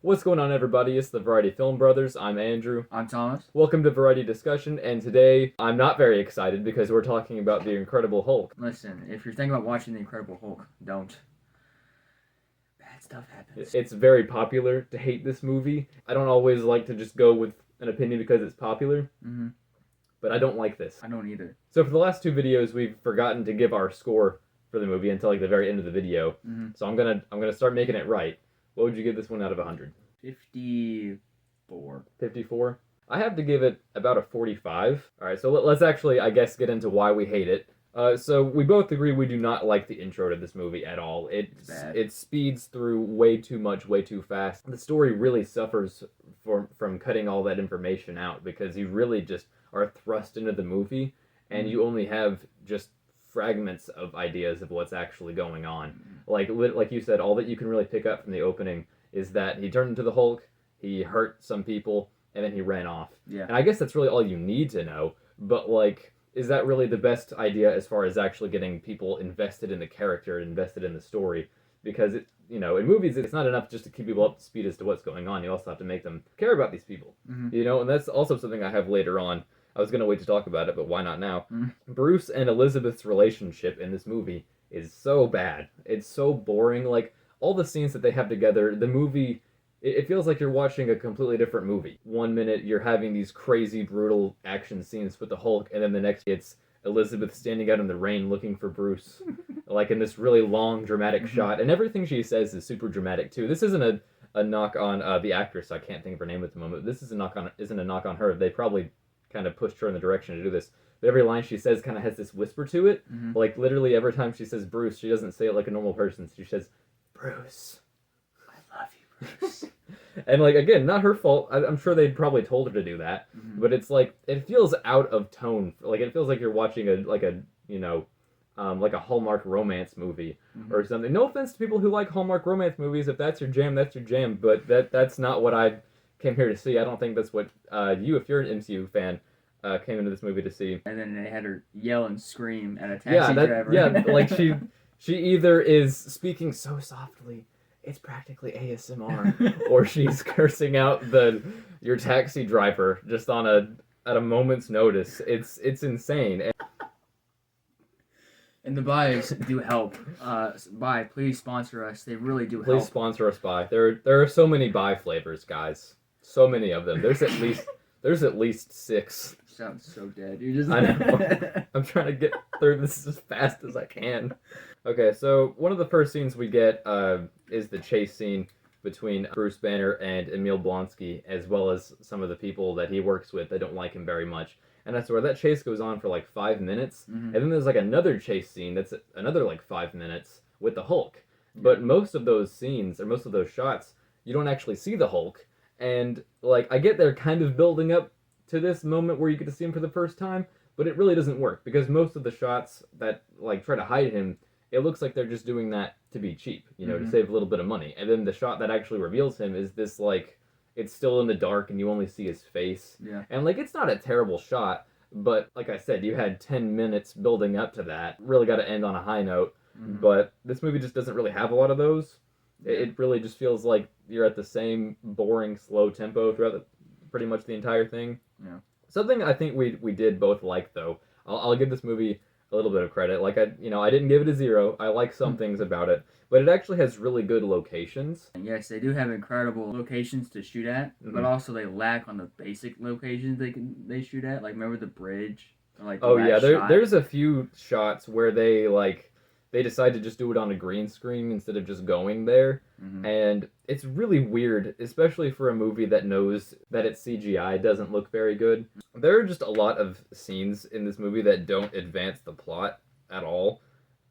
What's going on, everybody? It's the Variety Film Brothers. I'm Andrew. I'm Thomas. Welcome to Variety Discussion, and today I'm not very excited because we're talking about The Incredible Hulk. Listen, if you're thinking about watching The Incredible Hulk, don't. Bad stuff happens. It's very popular to hate this movie. I don't always like to just go with an opinion because it's popular, but I don't like this. I don't either. So for the last two videos, we've forgotten to give our score for the movie until like the very end of the video. So I'm gonna start making it right. What would you give this one out of 100? 54. 54? I have to give it about a 45. All right, so let's actually, I guess, get into why we hate it. So we both agree we do not like the intro to this movie at all. It speeds through way too much, way too fast. The story really suffers from cutting all that information out because you really just are thrust into the movie and you only have just fragments of ideas of what's actually going on. Like you said, all that you can really pick up from the opening is that he turned into the Hulk, he hurt some people, and then he ran off. Yeah. And I guess that's really all you need to know, but like, is that really the best idea as far as actually getting people invested in the character, invested in the story? Because in movies, it's not enough just to keep people up to speed as to what's going on. You also have to make them care about these people. And that's also something I have later on. I was going to wait to talk about it, but why not now? Bruce and Elizabeth's relationship in this movie is so bad. It's so boring. Like, all the scenes that they have together, the movie, it feels like you're watching a completely different movie. 1 minute, you're having these crazy, brutal action scenes with the Hulk, and then the next, it's Elizabeth standing out in the rain looking for Bruce, like in this really long, dramatic shot. And everything she says is super dramatic, too. This isn't a knock on the actress. I can't think of her name at the moment. This isn't a knock on her. They probably kind of pushed her in the direction to do this. But every line she says kind of has this whisper to it. Like, literally every time she says Bruce, she doesn't say it like a normal person. She says, Bruce. I love you, Bruce. And, like, again, not her fault. I'm sure they'd probably told her to do that. But it's like, it feels out of tone. Like, it feels like you're watching like a Hallmark romance movie or something. No offense to people who like Hallmark romance movies. If that's your jam, that's your jam. But that's not what I came here to see. I don't think that's what you, if you're an MCU fan, came into this movie to see. And then they had her yell and scream at a taxi driver. Yeah, like she either is speaking so softly, it's practically ASMR, or she's cursing out your taxi driver just at a moment's notice. It's insane. And the buys do help. Buy, please sponsor us. They really do help. Please sponsor us, Buy. There are so many Buy flavors, guys. So many of them. There's at least 6. Sounds so dead. You're just. I know. I'm trying to get through this as fast as I can. Okay, so one of the first scenes we get is the chase scene between Bruce Banner and Emil Blonsky, as well as some of the people that he works with. They don't like him very much. And that's where that chase goes on for like 5 minutes. And then there's like another chase scene that's another like 5 minutes with the Hulk. But most of those scenes, or most of those shots, you don't actually see the Hulk. And, like, I get they're kind of building up to this moment where you get to see him for the first time, but it really doesn't work, because most of the shots that, like, try to hide him, it looks like they're just doing that to be cheap, to save a little bit of money. And then the shot that actually reveals him is this, like, it's still in the dark and you only see his face. Yeah. And, like, it's not a terrible shot, but, like I said, you had 10 minutes building up to that. Really got to end on a high note. But this movie just doesn't really have a lot of those. It really just feels like you're at the same boring, slow tempo throughout pretty much the entire thing. Yeah. Something I think we did both like, though. I'll give this movie a little bit of credit. Like, I didn't give it a 0. I like some things about it. But it actually has really good locations. Yes, they do have incredible locations to shoot at, but also they lack on the basic locations they shoot at. Like, remember the bridge? Or, like, there's a few shots where they decide to just do it on a green screen instead of just going there. And it's really weird, especially for a movie that knows that its CGI doesn't look very good. There are just a lot of scenes in this movie that don't advance the plot at all,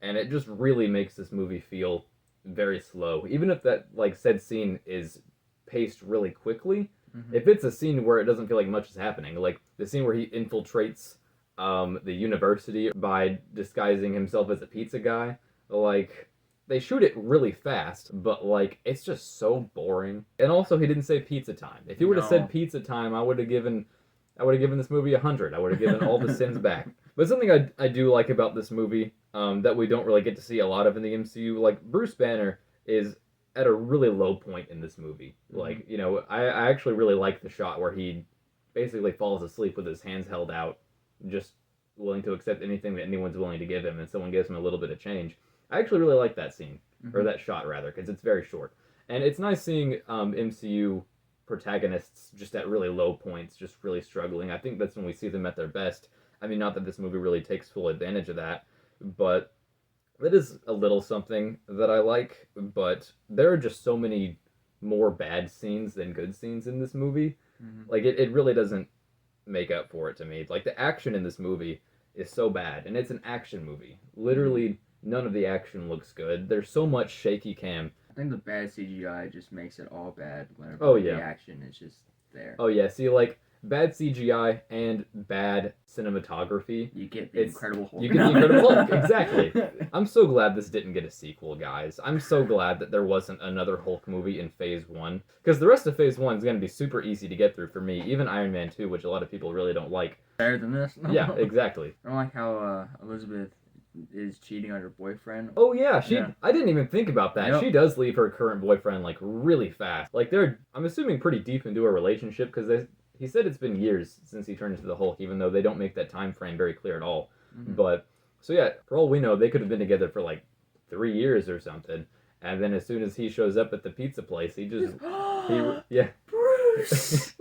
and it just really makes this movie feel very slow. Even if that, like, said scene is paced really quickly, if it's a scene where it doesn't feel like much is happening, like the scene where he infiltrates the university by disguising himself as a pizza guy, like, they shoot it really fast, but, like, it's just so boring. And also, he didn't say pizza time. If he would have said pizza time, I would have given this movie 100. I would have given all the sins back. But something I do like about this movie that we don't really get to see a lot of in the MCU, like, Bruce Banner is at a really low point in this movie. Like, you know, I actually really like the shot where he basically falls asleep with his hands held out, just willing to accept anything that anyone's willing to give him, and someone gives him a little bit of change. I actually really like that scene, or that shot rather, because it's very short. And it's nice seeing MCU protagonists just at really low points, just really struggling. I think that's when we see them at their best. I mean, not that this movie really takes full advantage of that, but that is a little something that I like. But there are just so many more bad scenes than good scenes in this movie. Like, it really doesn't make up for it to me. Like, the action in this movie is so bad, and it's an action movie. Literally, none of the action looks good. There's so much shaky cam. I think the bad CGI just makes it all bad whenever the action is just there. Oh yeah, see, like, bad CGI and bad cinematography. You get the Incredible Hulk. You get the Incredible Hulk, exactly. I'm so glad this didn't get a sequel, guys. I'm so glad that there wasn't another Hulk movie in Phase 1. Because the rest of Phase 1 is going to be super easy to get through for me. Even Iron Man 2, which a lot of people really don't like. Better than this? Yeah, exactly. I don't like how Elizabeth is cheating on her boyfriend. Oh yeah, I didn't even think about that. Yep. She does leave her current boyfriend like really fast. Like I'm assuming pretty deep into a relationship because he said it's been years since he turned into the Hulk, even though they don't make that time frame very clear at all. But so yeah, for all we know, they could have been together for like 3 years or something. And then as soon as he shows up at the pizza place, Bruce.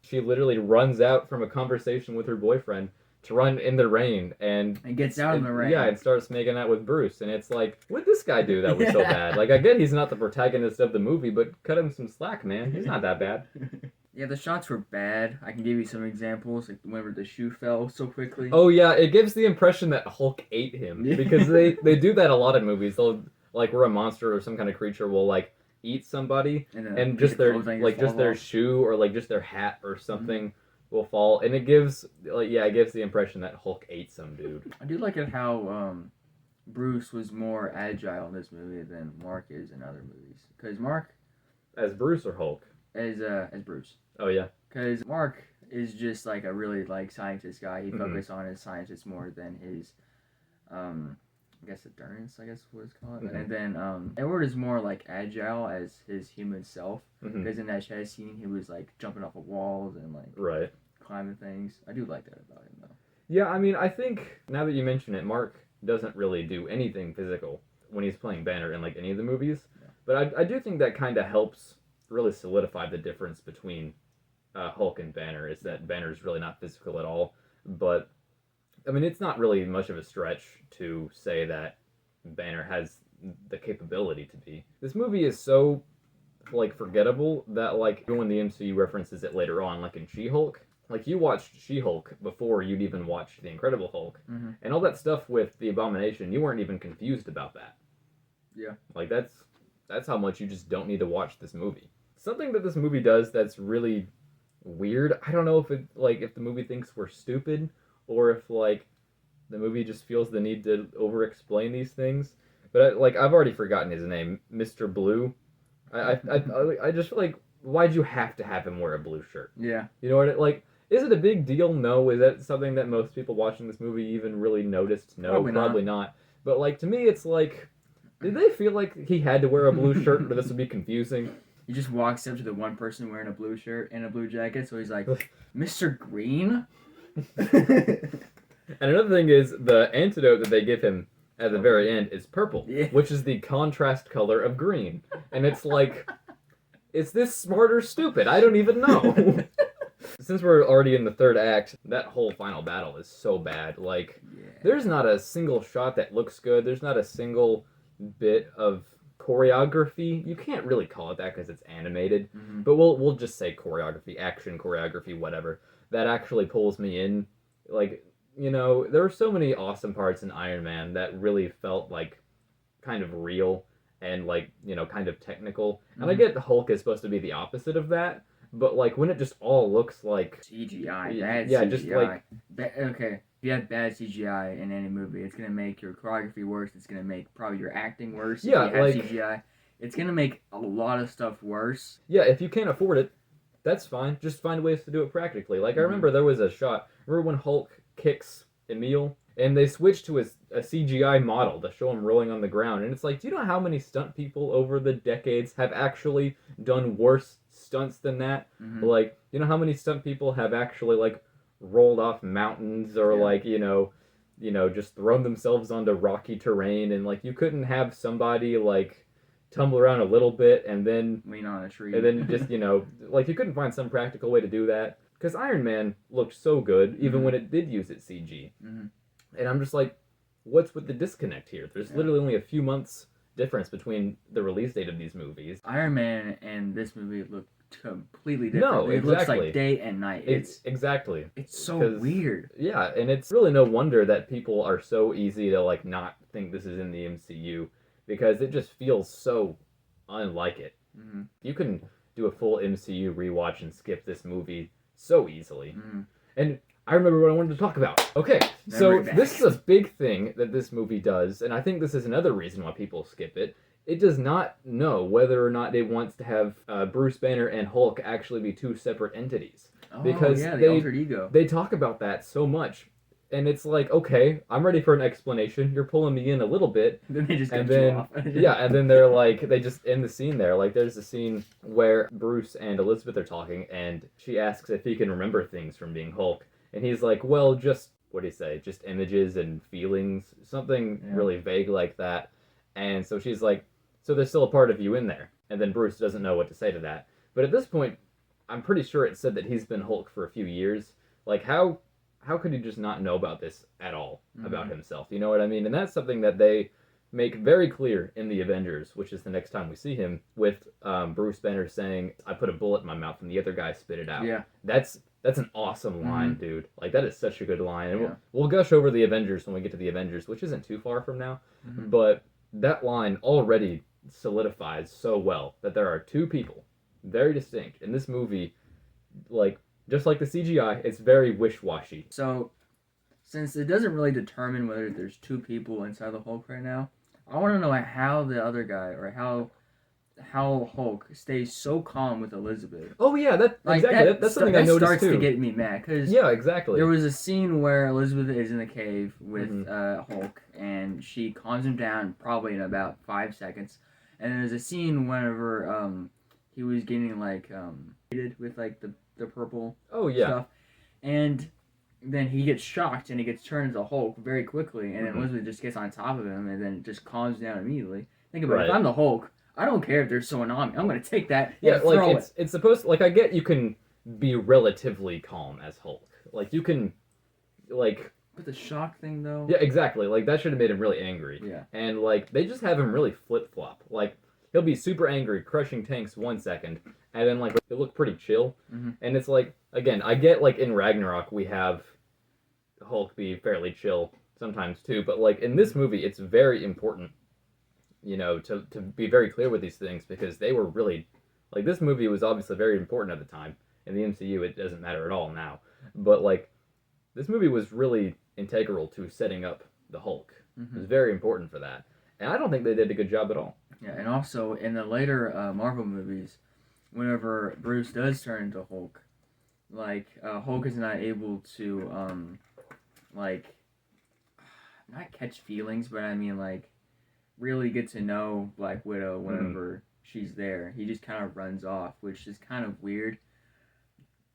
She literally runs out from a conversation with her boyfriend to run in the rain and gets out in the rain. Yeah, and starts making out with Bruce. And it's like, what did this guy do that was so bad? Like, I get he's not the protagonist of the movie, but cut him some slack, man. He's not that bad. Yeah, the shots were bad. I can give you some examples, like whenever the shoe fell so quickly. Oh yeah, it gives the impression that Hulk ate him. Because they do that a lot in movies. They'll, like, where a monster or some kind of creature will, like, eat somebody and just their shoe or like just their hat or something will fall, and it gives the impression that Hulk ate some dude. I do like it how Bruce was more agile in this movie than Mark is in other movies. Because Mark, as Bruce or Hulk, as Bruce. Oh yeah. Because Mark is just like a really like scientist guy. He focuses on his scientist more than his I guess endurance, I guess what it's called. And then Edward is more like agile as his human self. Because in that chase scene, he was like jumping off of walls and like climbing things. I do like that about him though. Yeah, I mean, I think now that you mention it, Mark doesn't really do anything physical when he's playing Banner in like any of the movies. Yeah. But I do think that kind of helps really solidify the difference between Hulk and Banner. Is that Banner's really not physical at all, but I mean, it's not really much of a stretch to say that Banner has the capability to be. This movie is so, like, forgettable that, like, when the MCU references it later on, like in She-Hulk, like, you watched She-Hulk before you'd even watched The Incredible Hulk. And all that stuff with the Abomination, you weren't even confused about that. Yeah. Like, that's how much you just don't need to watch this movie. Something that this movie does that's really weird, I don't know if if the movie thinks we're stupid, or if, like, the movie just feels the need to over-explain these things. But, I've already forgotten his name. Mr. Blue. I just feel like, why'd you have to have him wear a blue shirt? Yeah. You know what, is it a big deal? No. Is that something that most people watching this movie even really noticed? No, probably not. But, to me, it's like, did they feel like he had to wear a blue shirt or this would be confusing? He just walks up to the one person wearing a blue shirt and a blue jacket, so he's like, Mr. Green? And another thing is, the antidote that they give him at the very end is purple, which is the contrast color of green. And it's like, is this smart or stupid? I don't even know. Since we're already in the third act, that whole final battle is so bad. There's not a single shot that looks good. There's not a single bit of choreography. You can't really call it that because it's animated, but we'll just say choreography, action choreography, whatever. That actually pulls me in. There were so many awesome parts in Iron Man that really felt like kind of real and kind of technical. And I get the Hulk is supposed to be the opposite of that, but when it just all looks like CGI, bad CGI. Just okay. If you have bad CGI in any movie, it's gonna make your choreography worse. It's gonna make probably your acting worse. Yeah, if you have CGI, it's gonna make a lot of stuff worse. Yeah, if you can't afford it, that's fine. Just find ways to do it practically. I remember there was a shot. Remember when Hulk kicks Emil and they switch to a CGI model to show him rolling on the ground. And it's like, do you know how many stunt people over the decades have actually done worse stunts than that? Mm-hmm. Like, you know how many stunt people have actually like rolled off mountains or like just thrown themselves onto rocky terrain, and like you couldn't have somebody like tumble around a little bit and then lean on a tree, and then just like you couldn't find some practical way to do that, because Iron Man looked so good even Mhm. when it did use its CG. Mhm. And I'm just like, what's with the disconnect here? There's Yeah. literally only a few months difference between the release date of these movies. Iron Man and this movie look completely different. No, It looks exactly. like day and night. It's exactly. so 'Cause- weird. Yeah, and it's really no wonder that people are so easy to like not think this is in the MCU, because it just feels so unlike it. Mm-hmm. You can do a full MCU rewatch and skip this movie so easily. Mm-hmm. And I remember what I wanted to talk about. Okay, so Memory bank. this is a big thing that this movie does, and I think this is another reason why people skip it. It does not know whether or not it wants to have Bruce Banner and Hulk actually be two separate entities. Oh, Because yeah, the they- altered ego. They talk about that so much, and it's like, okay, I'm ready for an explanation. You're pulling me in a little bit, Then they just and cut you then off. yeah, and then they're like, they just end the scene there. Like, there's a scene where Bruce and Elizabeth are talking, and she asks if he can remember things from being Hulk, and he's like, well, just what do you say? Just images and feelings, something Yeah. really vague like that. And so she's like, so there's still a part of you in there. And then Bruce doesn't know what to say to that. But at this point, I'm pretty sure it said that he's been Hulk for a few years. Like, how could he just not know about this at all, about Mhm. himself? You know what I mean? And that's something that they make very clear in the Avengers, which is the next time we see him, with Bruce Banner saying, I put a bullet in my mouth and the other guy spit it out. Yeah. That's an awesome line, dude. Like, that is such a good line. And Yeah. we'll gush over the Avengers when we get to the Avengers, which isn't too far from now. Mhm. But that line already solidifies so well that there are two people, very distinct. In this movie, like, just like the CGI, it's very wish-washy. So, since it doesn't really determine whether there's two people inside the Hulk right now, I want to know how the other guy, or how Hulk stays so calm with Elizabeth. Oh, yeah, Like, exactly. That's something I that noticed, starts too. to get me mad, because Yeah, exactly. there was a scene where Elizabeth is in the cave with Mhm. Hulk, and she calms him down probably in about 5 seconds. And there's a scene whenever he was getting like with like the purple Oh, yeah. stuff, and then he gets shocked and he gets turned into Hulk very quickly, and then Mhm. Elizabeth just gets on top of him and then just calms down immediately. Think about it. If Right. I'm the Hulk, I don't care if there's someone on me. I'm gonna take that Yeah, and throw like, it. it's supposed to, like, I get you can be relatively calm as Hulk. Like, you can, like, But the shock thing though. yeah, exactly. Like, that should have made him really angry. Yeah. And, like, they just have him really flip-flop. Like, he'll be super angry, crushing tanks 1 second, and then, like, he'll look pretty chill. Mhm. And it's like, again, I get, like, in Ragnarok, we have Hulk be fairly chill sometimes, too. But, like, in this movie, it's very important, to be very clear with these things, because they were really, like, this movie was obviously very important at the time. In the MCU, it doesn't matter at all now. But, like, this movie was really integral to setting up the Hulk. It was very important for that. And I don't think they did a good job at all. Yeah, and also in the later Marvel movies, whenever Bruce does turn into Hulk, like Hulk is not able to like not catch feelings, but I mean like really get to know Black Widow whenever she's there. He just kind of runs off, which is kind of weird.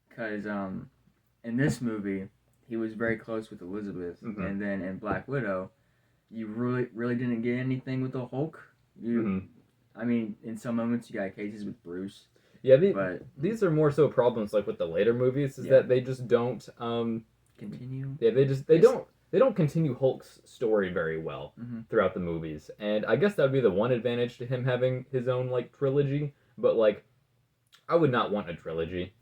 Because in this movie, he was very close with Elizabeth, Mhm. and then in Black Widow, you really didn't get anything with the Hulk. I mean, in some moments you got cases with Bruce, Yeah, but these are more so problems like with the later movies, is Yeah. that they just don't continue. yeah, they It's- don't continue Hulk's story very well Mhm. throughout the movies. And I guess that would be the one advantage to him having his own like trilogy, but like I would not want a trilogy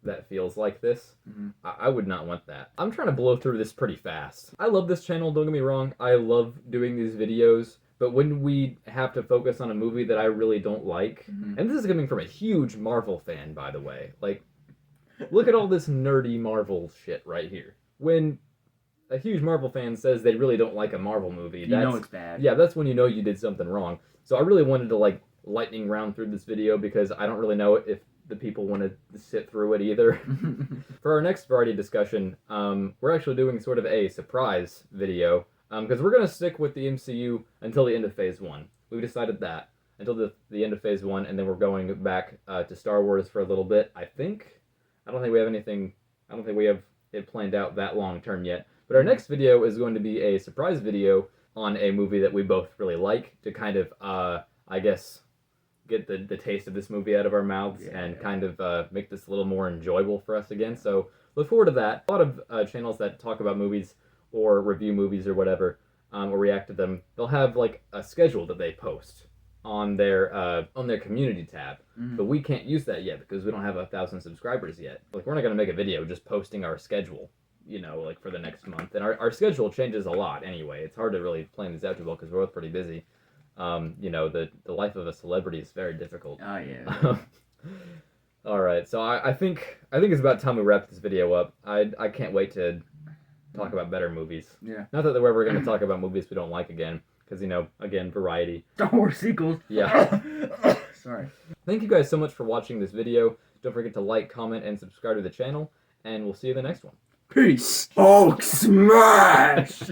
that feels like this. Mhm. I would not want that. I'm trying to blow through this pretty fast. I love this channel, don't get me wrong. I love doing these videos, but when we have to focus on a movie that I really don't like, Mhm. and this is coming from a huge Marvel fan, by the way. Like, look at all this nerdy Marvel shit right here. When a huge Marvel fan says they really don't like a Marvel movie, You that's know it's bad. yeah, that's when you know you did something wrong. So I really wanted to like lightning round through this video because I don't really know if the people want to sit through it either. For our next variety discussion, we're actually doing sort of a surprise video, because we're going to stick with the MCU until the end of Phase 1. We've decided that, until the end of Phase 1, and then we're going back to Star Wars for a little bit, I think. I don't think we have it planned out that long term yet. But our next video is going to be a surprise video on a movie that we both really like, to kind of, I guess, get the taste of this movie out of our mouths and kind of make this a little more enjoyable for us again. So look forward to that. A lot of channels that talk about movies or review movies or whatever, or react to them, they'll have like a schedule that they post on their community tab. But we can't use that yet because we don't have 1,000 subscribers yet. Like, we're not going to make a video just posting our schedule, like for the next month. And our schedule changes a lot anyway. It's hard to really plan this out too well because we're both pretty busy. The life of a celebrity is very difficult. Oh, yeah. All right, so I think it's about time we wrap this video up. I can't wait to talk about better movies. Yeah. Not that we're ever going to talk about movies we don't like again, because, again, variety. Star Wars sequels. Yeah. Sorry. Thank you guys so much for watching this video. Don't forget to like, comment, and subscribe to the channel, and we'll see you in the next one. Peace. Hulk smash!